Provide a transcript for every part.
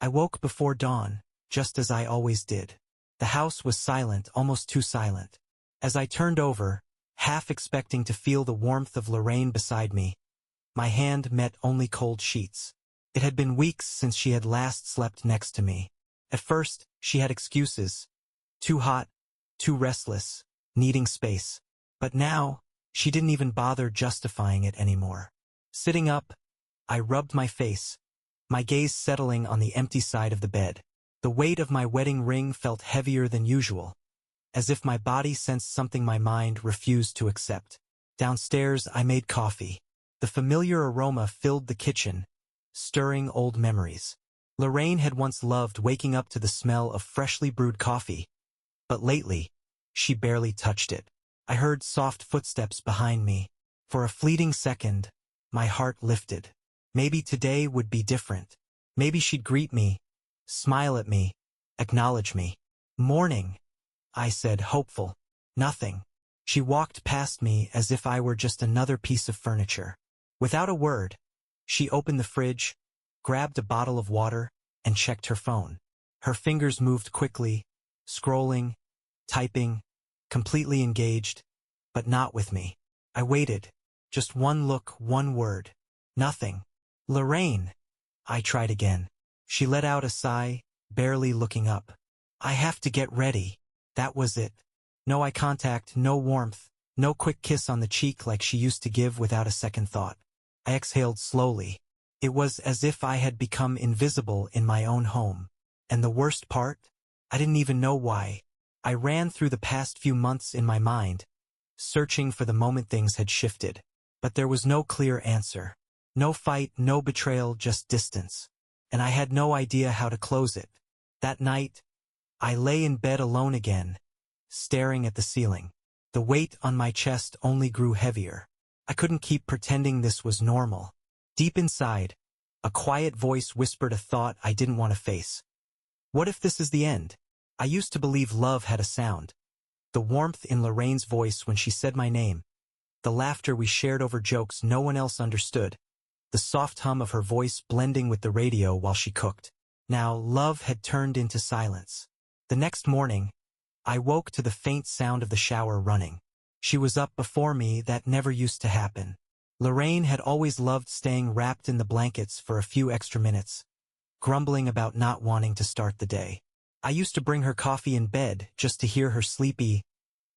I woke before dawn, just as I always did. The house was silent, almost too silent. As I turned over, half expecting to feel the warmth of Lorraine beside me, my hand met only cold sheets. It had been weeks since she had last slept next to me. At first, she had excuses. Too hot, too restless, needing space. But now, she didn't even bother justifying it anymore. Sitting up, I rubbed my face, my gaze settling on the empty side of the bed. The weight of my wedding ring felt heavier than usual, as if my body sensed something my mind refused to accept. Downstairs, I made coffee. The familiar aroma filled the kitchen, stirring old memories. Lorraine had once loved waking up to the smell of freshly brewed coffee, but lately, she barely touched it. I heard soft footsteps behind me. For a fleeting second, my heart lifted. Maybe today would be different. Maybe she'd greet me, smile at me, acknowledge me. "Morning," I said, hopeful. Nothing. She walked past me as if I were just another piece of furniture. Without a word, she opened the fridge, grabbed a bottle of water, and checked her phone. Her fingers moved quickly, scrolling, typing, completely engaged, but not with me. I waited. Just one look, one word. Nothing. "Lorraine," I tried again. She let out a sigh, barely looking up. "I have to get ready." That was it. No eye contact, no warmth, no quick kiss on the cheek like she used to give without a second thought. I exhaled slowly. It was as if I had become invisible in my own home. And the worst part? I didn't even know why. I ran through the past few months in my mind, searching for the moment things had shifted. But there was no clear answer. No fight, no betrayal, just distance. And I had no idea how to close it. That night, I lay in bed alone again, staring at the ceiling. The weight on my chest only grew heavier. I couldn't keep pretending this was normal. Deep inside, a quiet voice whispered a thought I didn't want to face. What if this is the end? I used to believe love had a sound. The warmth in Lorraine's voice when she said my name. The laughter we shared over jokes no one else understood. The soft hum of her voice blending with the radio while she cooked. Now, love had turned into silence. The next morning, I woke to the faint sound of the shower running. She was up before me. That never used to happen. Lorraine had always loved staying wrapped in the blankets for a few extra minutes, grumbling about not wanting to start the day. I used to bring her coffee in bed just to hear her sleepy,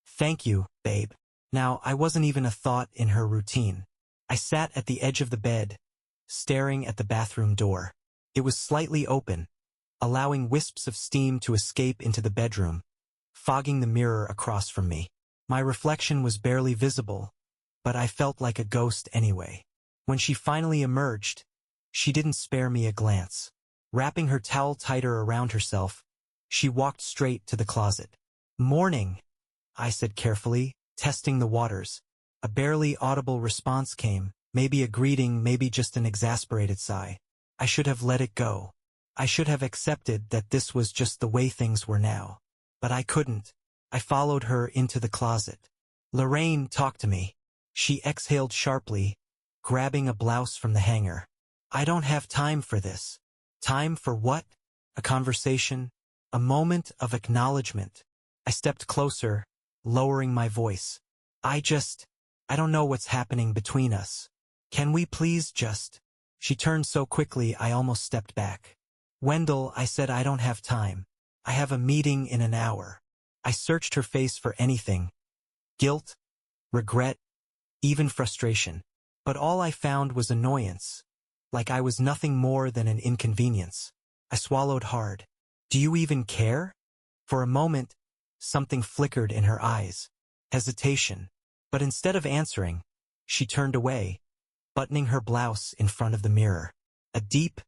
"Thank you, babe." Now, I wasn't even a thought in her routine. I sat at the edge of the bed, staring at the bathroom door. It was slightly open, allowing wisps of steam to escape into the bedroom, fogging the mirror across from me. My reflection was barely visible, but I felt like a ghost anyway. When she finally emerged, she didn't spare me a glance. Wrapping her towel tighter around herself, she walked straight to the closet. "Morning," I said carefully, testing the waters. A barely audible response came, maybe a greeting, maybe just an exasperated sigh. I should have let it go. I should have accepted that this was just the way things were now. But I couldn't. I followed her into the closet. "Lorraine, talk to me." She exhaled sharply, grabbing a blouse from the hanger. "I don't have time for this." Time for what? A conversation? A moment of acknowledgement? I stepped closer, lowering my voice. I don't know what's happening between us. Can we please just... She turned so quickly I almost stepped back. "Wendell," I said, "I don't have time. I have a meeting in an hour." I searched her face for anything. Guilt, regret, even frustration. But all I found was annoyance, like I was nothing more than an inconvenience. I swallowed hard. "Do you even care?" For a moment, something flickered in her eyes. Hesitation. But instead of answering, she turned away, buttoning her blouse in front of the mirror. A deep,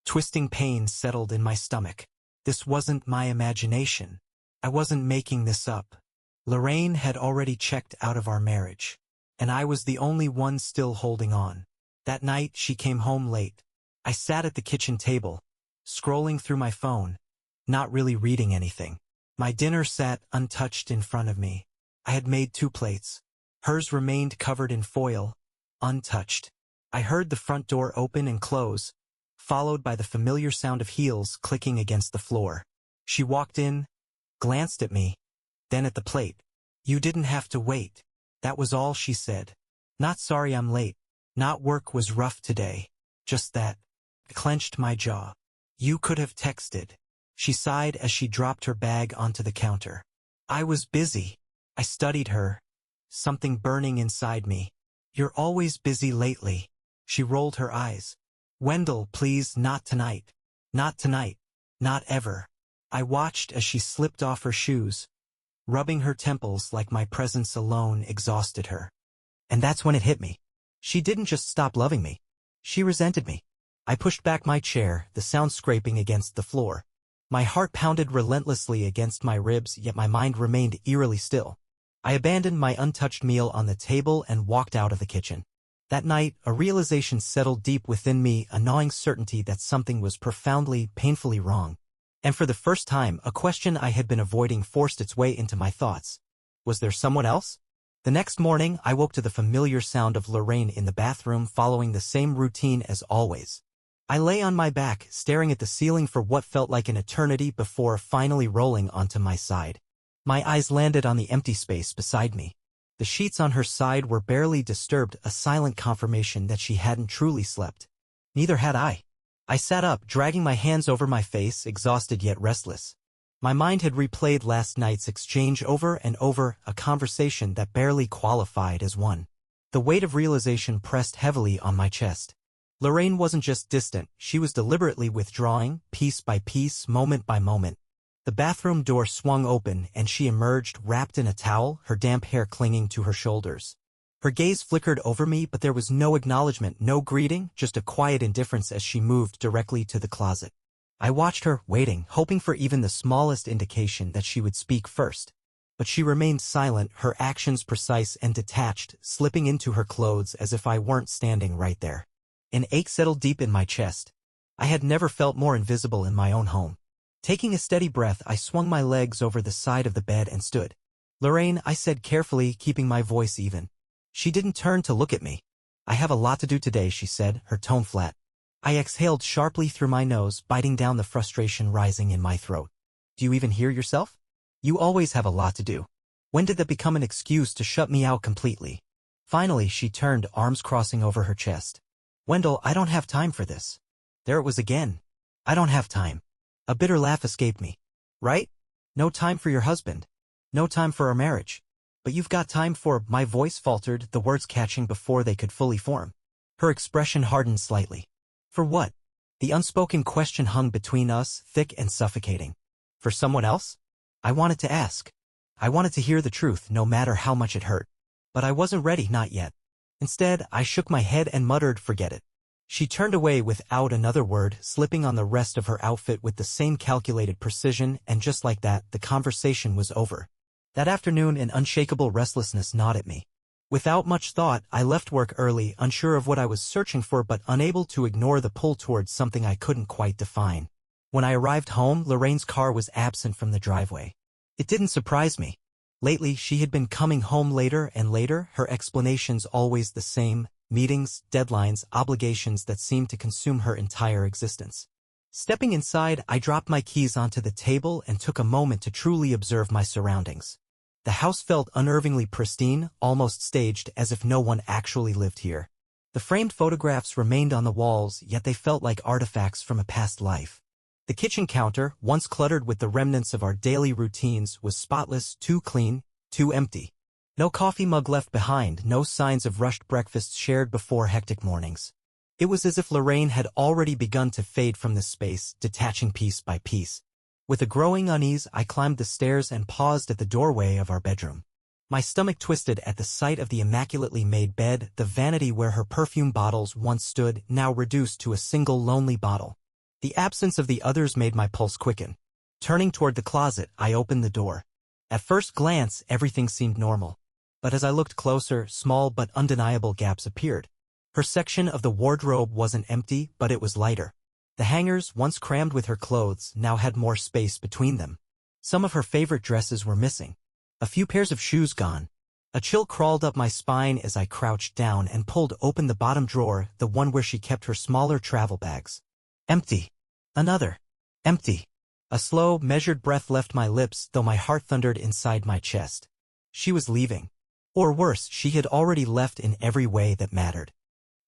twisting pain settled in my stomach. This wasn't my imagination. I wasn't making this up. Lorraine had already checked out of our marriage, and I was the only one still holding on. That night, she came home late. I sat at the kitchen table, scrolling through my phone, not really reading anything. My dinner sat untouched in front of me. I had made 2 plates. Hers remained covered in foil, untouched. I heard the front door open and close, followed by the familiar sound of heels clicking against the floor. She walked in, glanced at me, then at the plate. "You didn't have to wait." That was all she said. Not "sorry I'm late." Not "work was rough today." Just that. I clenched my jaw. "You could have texted." She sighed as she dropped her bag onto the counter. "I was busy." I studied her, something burning inside me. "You're always busy lately." She rolled her eyes. "Wendell, please, not tonight. Not tonight. Not ever." I watched as she slipped off her shoes, rubbing her temples like my presence alone exhausted her. And that's when it hit me. She didn't just stop loving me. She resented me. I pushed back my chair, the sound scraping against the floor. My heart pounded relentlessly against my ribs, yet my mind remained eerily still. I abandoned my untouched meal on the table and walked out of the kitchen. That night, a realization settled deep within me, a gnawing certainty that something was profoundly, painfully wrong. And for the first time, a question I had been avoiding forced its way into my thoughts. Was there someone else? The next morning, I woke to the familiar sound of Lorraine in the bathroom, following the same routine as always. I lay on my back, staring at the ceiling for what felt like an eternity before finally rolling onto my side. My eyes landed on the empty space beside me. The sheets on her side were barely disturbed, a silent confirmation that she hadn't truly slept. Neither had I. I sat up, dragging my hands over my face, exhausted yet restless. My mind had replayed last night's exchange over and over, a conversation that barely qualified as one. The weight of realization pressed heavily on my chest. Lorraine wasn't just distant, she was deliberately withdrawing, piece by piece, moment by moment. The bathroom door swung open, and she emerged, wrapped in a towel, her damp hair clinging to her shoulders. Her gaze flickered over me, but there was no acknowledgement, no greeting, just a quiet indifference as she moved directly to the closet. I watched her, waiting, hoping for even the smallest indication that she would speak first. But she remained silent, her actions precise and detached, slipping into her clothes as if I weren't standing right there. An ache settled deep in my chest. I had never felt more invisible in my own home. Taking a steady breath, I swung my legs over the side of the bed and stood. "Lorraine," I said carefully, keeping my voice even. She didn't turn to look at me. "I have a lot to do today," she said, her tone flat. I exhaled sharply through my nose, biting down the frustration rising in my throat. "Do you even hear yourself? You always have a lot to do. When did that become an excuse to shut me out completely?" Finally, she turned, arms crossing over her chest. "Wendell, I don't have time for this." There it was again. "I don't have time." A bitter laugh escaped me. "Right? No time for your husband. No time for our marriage. But you've got time for—" My voice faltered, the words catching before they could fully form. Her expression hardened slightly. "For what?" The unspoken question hung between us, thick and suffocating. "For someone else?" I wanted to ask. I wanted to hear the truth, no matter how much it hurt. But I wasn't ready, not yet. Instead, I shook my head and muttered, "Forget it." She turned away without another word, slipping on the rest of her outfit with the same calculated precision, and just like that, the conversation was over. That afternoon, an unshakable restlessness gnawed at me. Without much thought, I left work early, unsure of what I was searching for but unable to ignore the pull towards something I couldn't quite define. When I arrived home, Lorraine's car was absent from the driveway. It didn't surprise me. Lately, she had been coming home later and later, her explanations always the same: meetings, deadlines, obligations that seemed to consume her entire existence. Stepping inside, I dropped my keys onto the table and took a moment to truly observe my surroundings. The house felt unnervingly pristine, almost staged, as if no one actually lived here. The framed photographs remained on the walls, yet they felt like artifacts from a past life. The kitchen counter, once cluttered with the remnants of our daily routines, was spotless, too clean, too empty. No coffee mug left behind, no signs of rushed breakfasts shared before hectic mornings. It was as if Lorraine had already begun to fade from the space, detaching piece by piece. With a growing unease, I climbed the stairs and paused at the doorway of our bedroom. My stomach twisted at the sight of the immaculately made bed, the vanity where her perfume bottles once stood, now reduced to a single lonely bottle. The absence of the others made my pulse quicken. Turning toward the closet, I opened the door. At first glance, everything seemed normal. But as I looked closer, small but undeniable gaps appeared. Her section of the wardrobe wasn't empty, but it was lighter. The hangers, once crammed with her clothes, now had more space between them. Some of her favorite dresses were missing. A few pairs of shoes gone. A chill crawled up my spine as I crouched down and pulled open the bottom drawer, the one where she kept her smaller travel bags. Empty. Another. Empty. A slow, measured breath left my lips, though my heart thundered inside my chest. She was leaving. Or worse, she had already left in every way that mattered.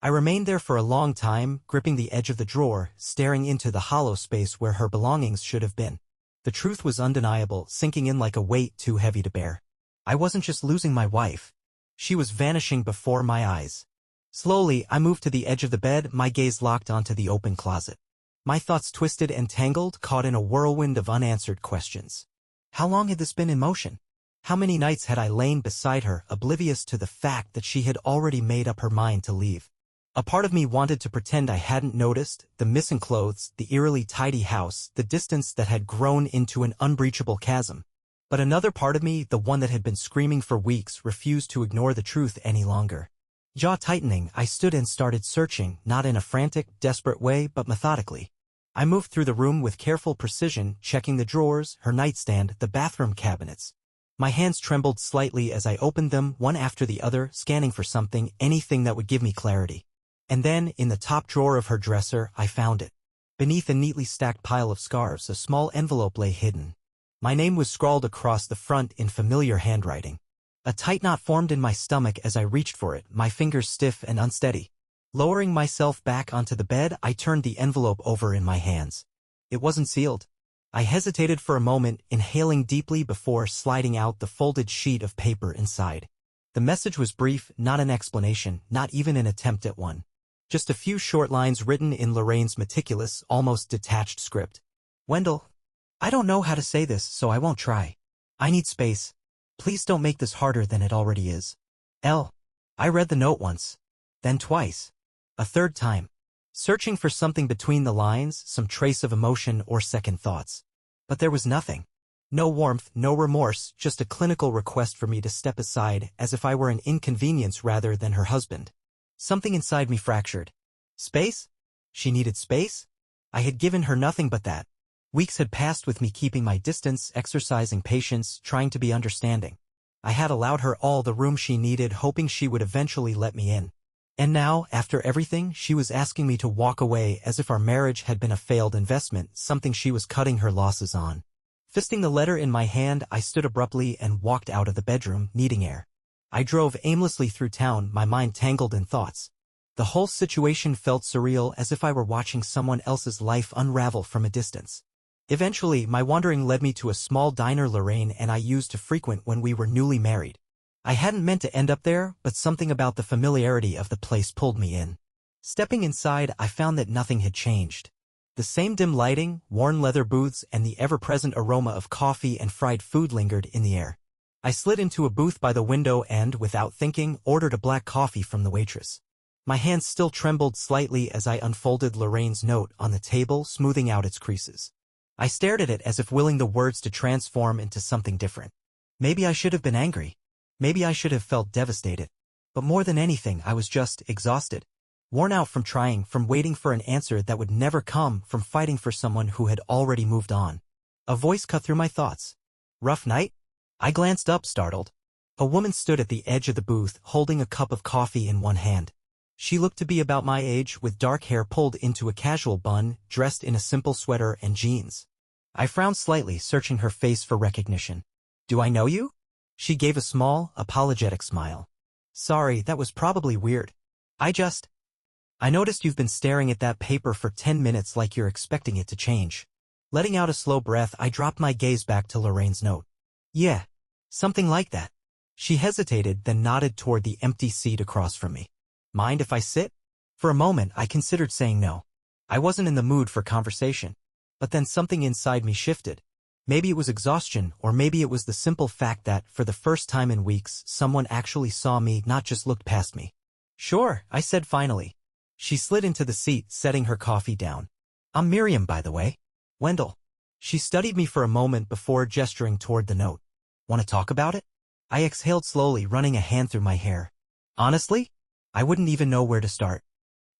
I remained there for a long time, gripping the edge of the drawer, staring into the hollow space where her belongings should have been. The truth was undeniable, sinking in like a weight too heavy to bear. I wasn't just losing my wife. She was vanishing before my eyes. Slowly, I moved to the edge of the bed, my gaze locked onto the open closet. My thoughts twisted and tangled, caught in a whirlwind of unanswered questions. How long had this been in motion? How many nights had I lain beside her, oblivious to the fact that she had already made up her mind to leave? A part of me wanted to pretend I hadn't noticed, the missing clothes, the eerily tidy house, the distance that had grown into an unbreachable chasm. But another part of me, the one that had been screaming for weeks, refused to ignore the truth any longer. Jaw tightening, I stood and started searching, not in a frantic, desperate way, but methodically. I moved through the room with careful precision, checking the drawers, her nightstand, the bathroom cabinets. My hands trembled slightly as I opened them, one after the other, scanning for something, anything that would give me clarity. And then, in the top drawer of her dresser, I found it. Beneath a neatly stacked pile of scarves, a small envelope lay hidden. My name was scrawled across the front in familiar handwriting. A tight knot formed in my stomach as I reached for it, my fingers stiff and unsteady. Lowering myself back onto the bed, I turned the envelope over in my hands. It wasn't sealed. I hesitated for a moment, inhaling deeply before sliding out the folded sheet of paper inside. The message was brief, not an explanation, not even an attempt at one. Just a few short lines written in Lorraine's meticulous, almost detached script. Wendell, I don't know how to say this, so I won't try. I need space. Please don't make this harder than it already is. L. I read the note once. Then twice. A third time. Searching for something between the lines, some trace of emotion or second thoughts. But there was nothing. No warmth, no remorse, just a clinical request for me to step aside as if I were an inconvenience rather than her husband. Something inside me fractured. Space? She needed space? I had given her nothing but that. Weeks had passed with me keeping my distance, exercising patience, trying to be understanding. I had allowed her all the room she needed, hoping she would eventually let me in. And now, after everything, she was asking me to walk away as if our marriage had been a failed investment, something she was cutting her losses on. Fisting the letter in my hand, I stood abruptly and walked out of the bedroom, needing air. I drove aimlessly through town, my mind tangled in thoughts. The whole situation felt surreal, as if I were watching someone else's life unravel from a distance. Eventually, my wandering led me to a small diner Lorraine and I used to frequent when we were newly married. I hadn't meant to end up there, but something about the familiarity of the place pulled me in. Stepping inside, I found that nothing had changed. The same dim lighting, worn leather booths, and the ever-present aroma of coffee and fried food lingered in the air. I slid into a booth by the window and, without thinking, ordered a black coffee from the waitress. My hands still trembled slightly as I unfolded Lorraine's note on the table, smoothing out its creases. I stared at it as if willing the words to transform into something different. Maybe I should have been angry. Maybe I should have felt devastated. But more than anything, I was just exhausted. Worn out from trying, from waiting for an answer that would never come, from fighting for someone who had already moved on. A voice cut through my thoughts. Rough night? I glanced up, startled. A woman stood at the edge of the booth, holding a cup of coffee in one hand. She looked to be about my age, with dark hair pulled into a casual bun, dressed in a simple sweater and jeans. I frowned slightly, searching her face for recognition. Do I know you? She gave a small, apologetic smile. Sorry, that was probably weird. I noticed you've been staring at that paper for 10 minutes like you're expecting it to change. Letting out a slow breath, I dropped my gaze back to Lorraine's note. Yeah, something like that. She hesitated, then nodded toward the empty seat across from me. Mind if I sit? For a moment, I considered saying no. I wasn't in the mood for conversation. But then something inside me shifted. Maybe it was exhaustion, or maybe it was the simple fact that, for the first time in weeks, someone actually saw me, not just looked past me. Sure, I said finally. She slid into the seat, setting her coffee down. I'm Miriam, by the way. Wendell. She studied me for a moment before gesturing toward the note. Want to talk about it? I exhaled slowly, running a hand through my hair. Honestly? I wouldn't even know where to start.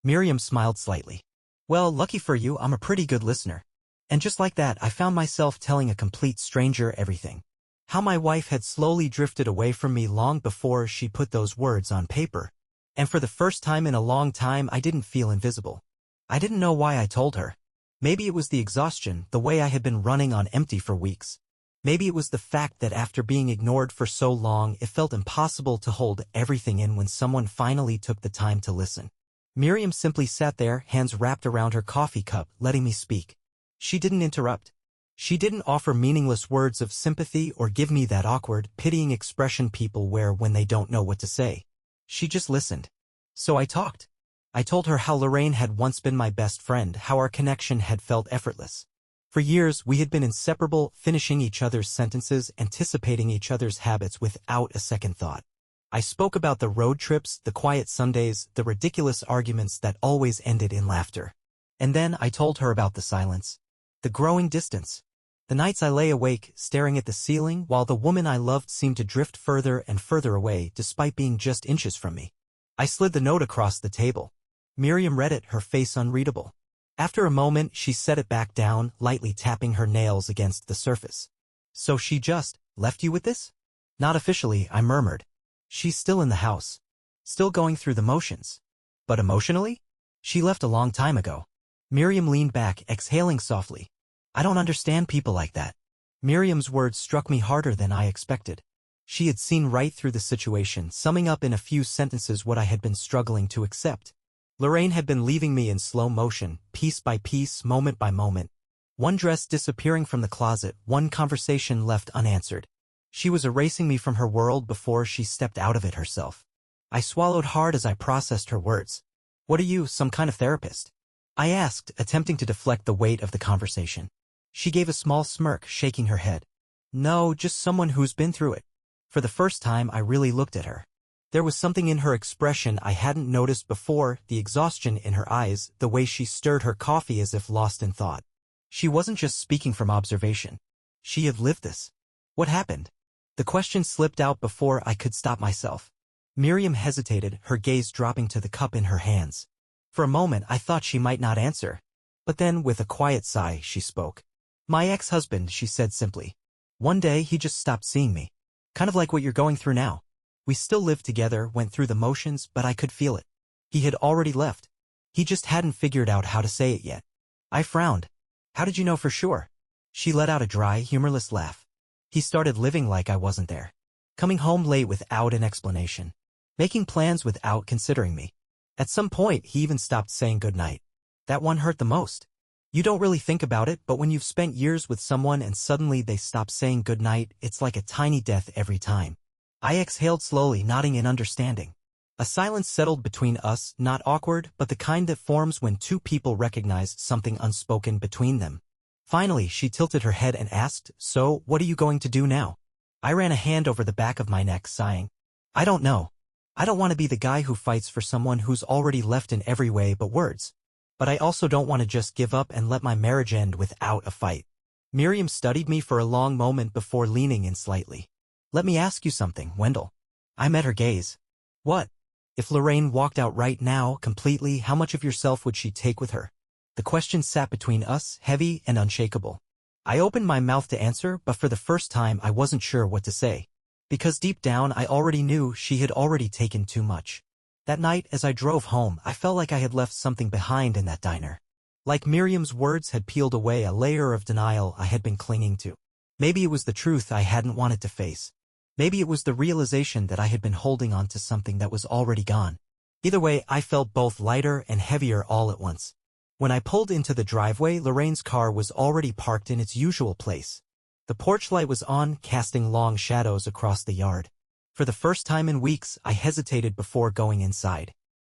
Miriam smiled slightly. Well, lucky for you, I'm a pretty good listener. And just like that, I found myself telling a complete stranger everything. How my wife had slowly drifted away from me long before she put those words on paper. And for the first time in a long time, I didn't feel invisible. I didn't know why I told her. Maybe it was the exhaustion, the way I had been running on empty for weeks. Maybe it was the fact that after being ignored for so long it felt impossible to hold everything in when someone finally took the time to listen. Miriam simply sat there, hands wrapped around her coffee cup, letting me speak. She didn't interrupt. She didn't offer meaningless words of sympathy or give me that awkward, pitying expression people wear when they don't know what to say. She just listened. So I talked. I told her how Lorraine had once been my best friend, how our connection had felt effortless. For years, we had been inseparable, finishing each other's sentences, anticipating each other's habits without a second thought. I spoke about the road trips, the quiet Sundays, the ridiculous arguments that always ended in laughter. And then I told her about the silence, the growing distance, the nights I lay awake, staring at the ceiling, while the woman I loved seemed to drift further and further away despite being just inches from me. I slid the note across the table. Miriam read it, her face unreadable. After a moment, she set it back down, lightly tapping her nails against the surface. So she just left you with this? Not officially, I murmured. She's still in the house. Still going through the motions. But emotionally? She left a long time ago. Miriam leaned back, exhaling softly. I don't understand people like that. Miriam's words struck me harder than I expected. She had seen right through the situation, summing up in a few sentences what I had been struggling to accept. Lorraine had been leaving me in slow motion, piece by piece, moment by moment. One dress disappearing from the closet, one conversation left unanswered. She was erasing me from her world before she stepped out of it herself. I swallowed hard as I processed her words. What are you, some kind of therapist? I asked, attempting to deflect the weight of the conversation. She gave a small smirk, shaking her head. No, just someone who's been through it. For the first time, I really looked at her. There was something in her expression I hadn't noticed before, the exhaustion in her eyes, the way she stirred her coffee as if lost in thought. She wasn't just speaking from observation. She had lived this. What happened? The question slipped out before I could stop myself. Miriam hesitated, her gaze dropping to the cup in her hands. For a moment I thought she might not answer. But then, with a quiet sigh, she spoke. My ex-husband, she said simply. One day he just stopped seeing me. Kind of like what you're going through now. We still lived together, went through the motions, but I could feel it. He had already left. He just hadn't figured out how to say it yet. I frowned. How did you know for sure? She let out a dry, humorless laugh. He started living like I wasn't there. Coming home late without an explanation. Making plans without considering me. At some point, he even stopped saying goodnight. That one hurt the most. You don't really think about it, but when you've spent years with someone and suddenly they stop saying goodnight, it's like a tiny death every time. I exhaled slowly, nodding in understanding. A silence settled between us, not awkward, but the kind that forms when two people recognize something unspoken between them. Finally, she tilted her head and asked, So, what are you going to do now? I ran a hand over the back of my neck, sighing. I don't know. I don't want to be the guy who fights for someone who's already left in every way but words. But I also don't want to just give up and let my marriage end without a fight. Miriam studied me for a long moment before leaning in slightly. Let me ask you something, Wendell. I met her gaze. What? If Lorraine walked out right now, completely, how much of yourself would she take with her? The question sat between us, heavy and unshakable. I opened my mouth to answer, but for the first time I wasn't sure what to say. Because deep down I already knew she had already taken too much. That night, as I drove home, I felt like I had left something behind in that diner. Like Miriam's words had peeled away a layer of denial I had been clinging to. Maybe it was the truth I hadn't wanted to face. Maybe it was the realization that I had been holding on to something that was already gone. Either way, I felt both lighter and heavier all at once. When I pulled into the driveway, Lorraine's car was already parked in its usual place. The porch light was on, casting long shadows across the yard. For the first time in weeks, I hesitated before going inside.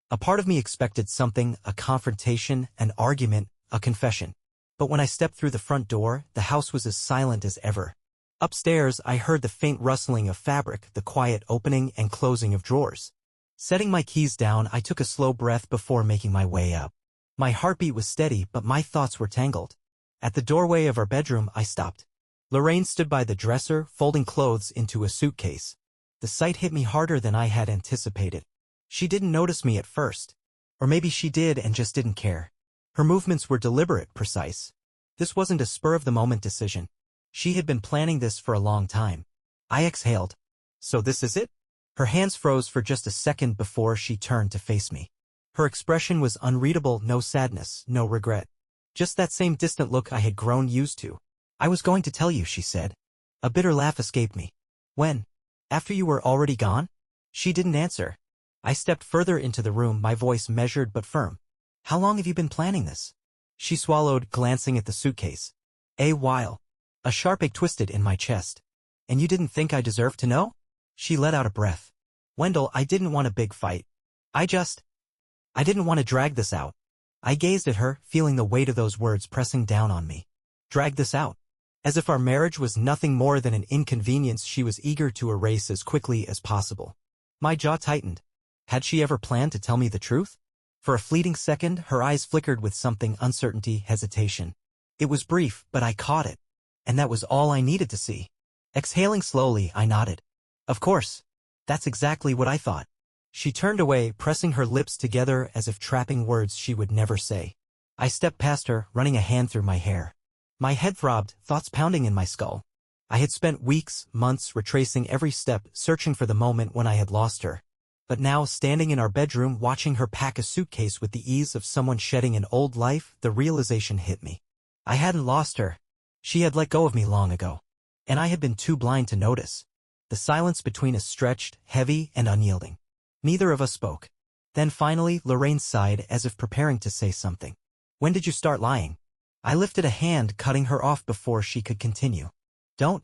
A part of me expected something, a confrontation, an argument, a confession. But when I stepped through the front door, the house was as silent as ever. Upstairs, I heard the faint rustling of fabric, the quiet opening and closing of drawers. Setting my keys down, I took a slow breath before making my way up. My heartbeat was steady, but my thoughts were tangled. At the doorway of our bedroom, I stopped. Lorraine stood by the dresser, folding clothes into a suitcase. The sight hit me harder than I had anticipated. She didn't notice me at first. Or maybe she did and just didn't care. Her movements were deliberate, precise. This wasn't a spur-of-the-moment decision. She had been planning this for a long time. I exhaled. So this is it? Her hands froze for just a second before she turned to face me. Her expression was unreadable, no sadness, no regret. Just that same distant look I had grown used to. I was going to tell you, she said. A bitter laugh escaped me. When? After you were already gone? She didn't answer. I stepped further into the room, my voice measured but firm. How long have you been planning this? She swallowed, glancing at the suitcase. A while. A sharp ache twisted in my chest. And you didn't think I deserved to know? She let out a breath. Wendell, I didn't want a big fight. I didn't want to drag this out. I gazed at her, feeling the weight of those words pressing down on me. Drag this out. As if our marriage was nothing more than an inconvenience she was eager to erase as quickly as possible. My jaw tightened. Had she ever planned to tell me the truth? For a fleeting second, her eyes flickered with something: uncertainty, hesitation. It was brief, but I caught it. And that was all I needed to see. Exhaling slowly, I nodded. Of course. That's exactly what I thought. She turned away, pressing her lips together as if trapping words she would never say. I stepped past her, running a hand through my hair. My head throbbed, thoughts pounding in my skull. I had spent weeks, months retracing every step, searching for the moment when I had lost her. But now, standing in our bedroom, watching her pack a suitcase with the ease of someone shedding an old life, the realization hit me. I hadn't lost her. She had let go of me long ago. And I had been too blind to notice. The silence between us stretched, heavy and unyielding. Neither of us spoke. Then finally, Lorraine sighed as if preparing to say something. When did you start lying? I lifted a hand, cutting her off before she could continue. Don't.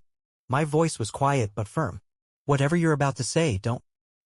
My voice was quiet but firm. Whatever you're about to say, don't.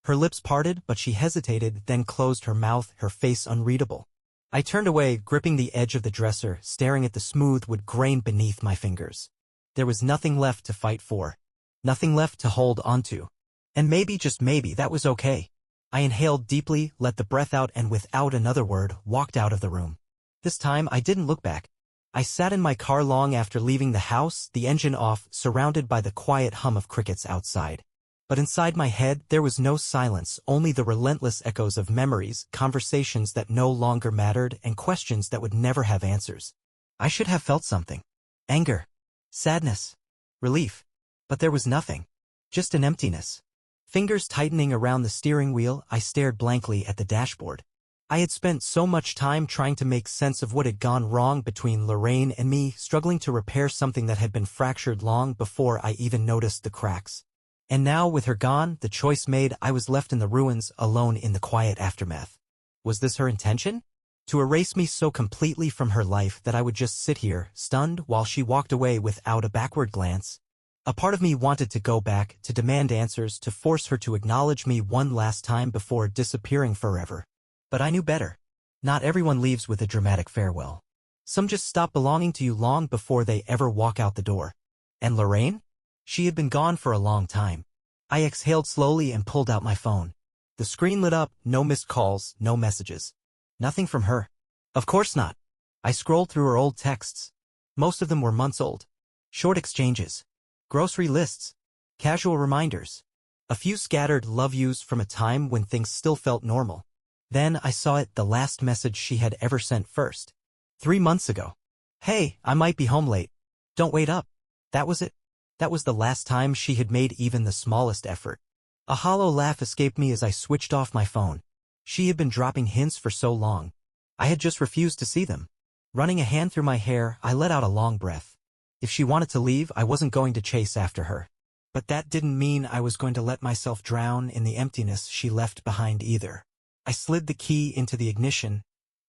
Her lips parted, but she hesitated, then closed her mouth, her face unreadable. I turned away, gripping the edge of the dresser, staring at the smooth wood grain beneath my fingers. There was nothing left to fight for. Nothing left to hold onto. And maybe, just maybe, that was okay. I inhaled deeply, let the breath out, and without another word, walked out of the room. This time, I didn't look back. I sat in my car long after leaving the house, the engine off, surrounded by the quiet hum of crickets outside. But inside my head, there was no silence, only the relentless echoes of memories, conversations that no longer mattered, and questions that would never have answers. I should have felt something. Anger. Sadness. Relief. But there was nothing. Just an emptiness. Fingers tightening around the steering wheel, I stared blankly at the dashboard. I had spent so much time trying to make sense of what had gone wrong between Lorraine and me, struggling to repair something that had been fractured long before I even noticed the cracks. And now, with her gone, the choice made, I was left in the ruins, alone in the quiet aftermath. Was this her intention? To erase me so completely from her life that I would just sit here, stunned, while she walked away without a backward glance? A part of me wanted to go back, to demand answers, to force her to acknowledge me one last time before disappearing forever. But I knew better. Not everyone leaves with a dramatic farewell. Some just stop belonging to you long before they ever walk out the door. And Lorraine? She had been gone for a long time. I exhaled slowly and pulled out my phone. The screen lit up, no missed calls, no messages. Nothing from her. Of course not. I scrolled through her old texts. Most of them were months old. Short exchanges. Grocery lists. Casual reminders. A few scattered love yous from a time when things still felt normal. Then I saw it, the last message she had ever sent first. 3 months ago. Hey, I might be home late. Don't wait up. That was it. That was the last time she had made even the smallest effort. A hollow laugh escaped me as I switched off my phone. She had been dropping hints for so long. I had just refused to see them. Running a hand through my hair, I let out a long breath. If she wanted to leave, I wasn't going to chase after her. But that didn't mean I was going to let myself drown in the emptiness she left behind either. I slid the key into the ignition,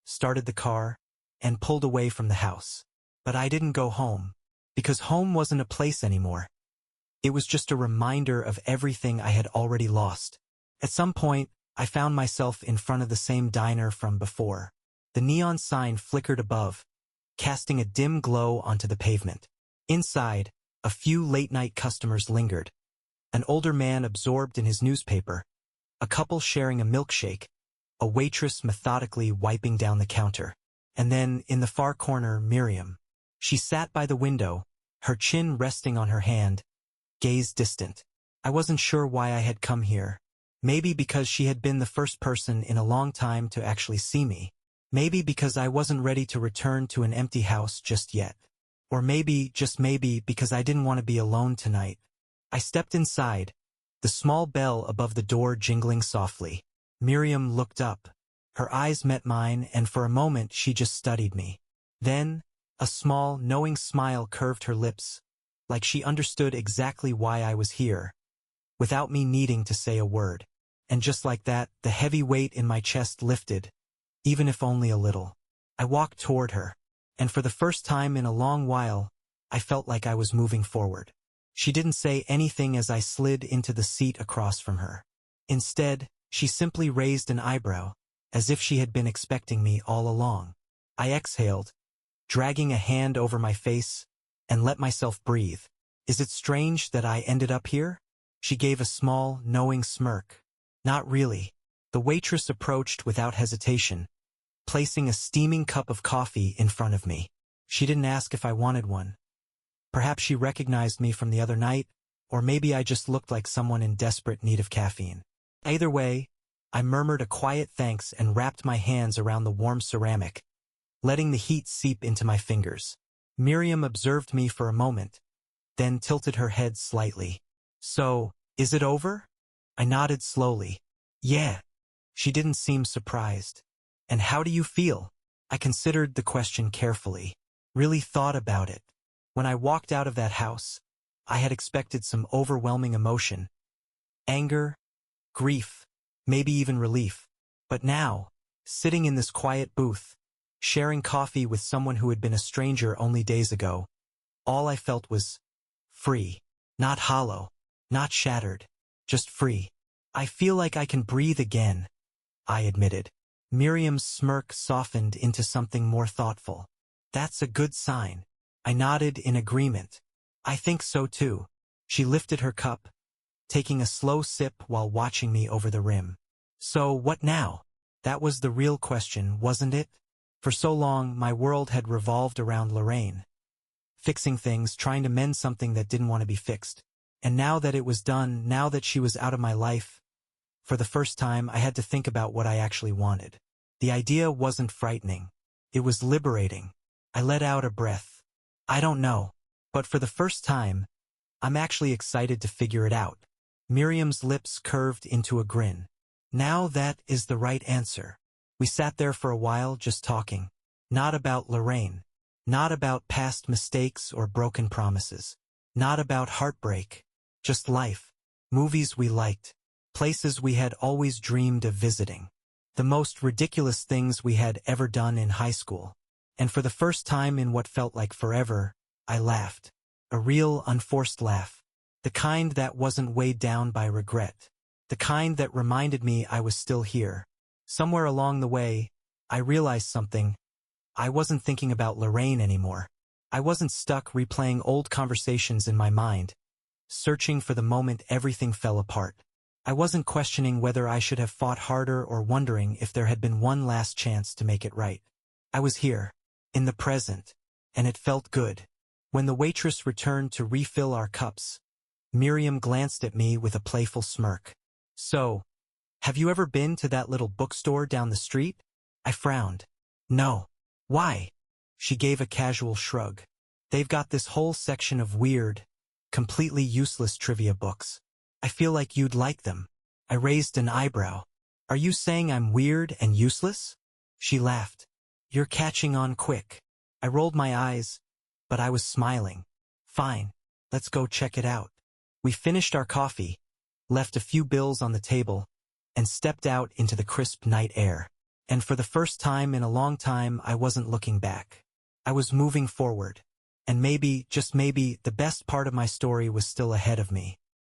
started the car, and pulled away from the house. But I didn't go home, because home wasn't a place anymore. It was just a reminder of everything I had already lost. At some point, I found myself in front of the same diner from before. The neon sign flickered above, casting a dim glow onto the pavement. Inside, a few late-night customers lingered. An older man absorbed in his newspaper, a couple sharing a milkshake, a waitress methodically wiping down the counter. And then, in the far corner, Miriam. She sat by the window, her chin resting on her hand, gaze distant. I wasn't sure why I had come here. Maybe because she had been the first person in a long time to actually see me. Maybe because I wasn't ready to return to an empty house just yet. Or maybe, just maybe, because I didn't want to be alone tonight. I stepped inside, the small bell above the door jingling softly. Miriam looked up. Her eyes met mine, and for a moment she just studied me. Then, a small, knowing smile curved her lips, like she understood exactly why I was here, without me needing to say a word. And just like that, the heavy weight in my chest lifted, even if only a little. I walked toward her, and for the first time in a long while, I felt like I was moving forward. She didn't say anything as I slid into the seat across from her. Instead, she simply raised an eyebrow, as if she had been expecting me all along. I exhaled, dragging a hand over my face, and let myself breathe. Is it strange that I ended up here? She gave a small, knowing smirk. Not really. The waitress approached without hesitation, placing a steaming cup of coffee in front of me. She didn't ask if I wanted one. Perhaps she recognized me from the other night, or maybe I just looked like someone in desperate need of caffeine. Either way, I murmured a quiet thanks and wrapped my hands around the warm ceramic, letting the heat seep into my fingers. Miriam observed me for a moment, then tilted her head slightly. So, is it over? I nodded slowly. Yeah. She didn't seem surprised. And how do you feel? I considered the question carefully, really thought about it. When I walked out of that house, I had expected some overwhelming emotion. Anger, grief, maybe even relief. But now, sitting in this quiet booth, sharing coffee with someone who had been a stranger only days ago, all I felt was free. Not hollow, not shattered, just free. I feel like I can breathe again, I admitted. Miriam's smirk softened into something more thoughtful. That's a good sign. I nodded in agreement. I think so too. She lifted her cup, taking a slow sip while watching me over the rim. So what now? That was the real question, wasn't it? For so long, my world had revolved around Lorraine. Fixing things, trying to mend something that didn't want to be fixed. And now that it was done, now that she was out of my life, for the first time I had to think about what I actually wanted. The idea wasn't frightening. It was liberating. I let out a breath. I don't know, but for the first time, I'm actually excited to figure it out. Miriam's lips curved into a grin. Now that is the right answer. We sat there for a while just talking. Not about Lorraine. Not about past mistakes or broken promises. Not about heartbreak. Just life. Movies we liked. Places we had always dreamed of visiting. The most ridiculous things we had ever done in high school. And for the first time in what felt like forever, I laughed. A real, unforced laugh. The kind that wasn't weighed down by regret. The kind that reminded me I was still here. Somewhere along the way, I realized something. I wasn't thinking about Lorraine anymore. I wasn't stuck replaying old conversations in my mind, searching for the moment everything fell apart. I wasn't questioning whether I should have fought harder or wondering if there had been one last chance to make it right. I was here, in the present, and it felt good. When the waitress returned to refill our cups, Miriam glanced at me with a playful smirk. So, have you ever been to that little bookstore down the street? I frowned. No. Why? She gave a casual shrug. They've got this whole section of weird, completely useless trivia books. I feel like you'd like them. I raised an eyebrow. Are you saying I'm weird and useless? She laughed. You're catching on quick. I rolled my eyes, but I was smiling. Fine, let's go check it out. We finished our coffee, left a few bills on the table, and stepped out into the crisp night air. And for the first time in a long time, I wasn't looking back. I was moving forward. And maybe, just maybe, the best part of my story was still ahead of me.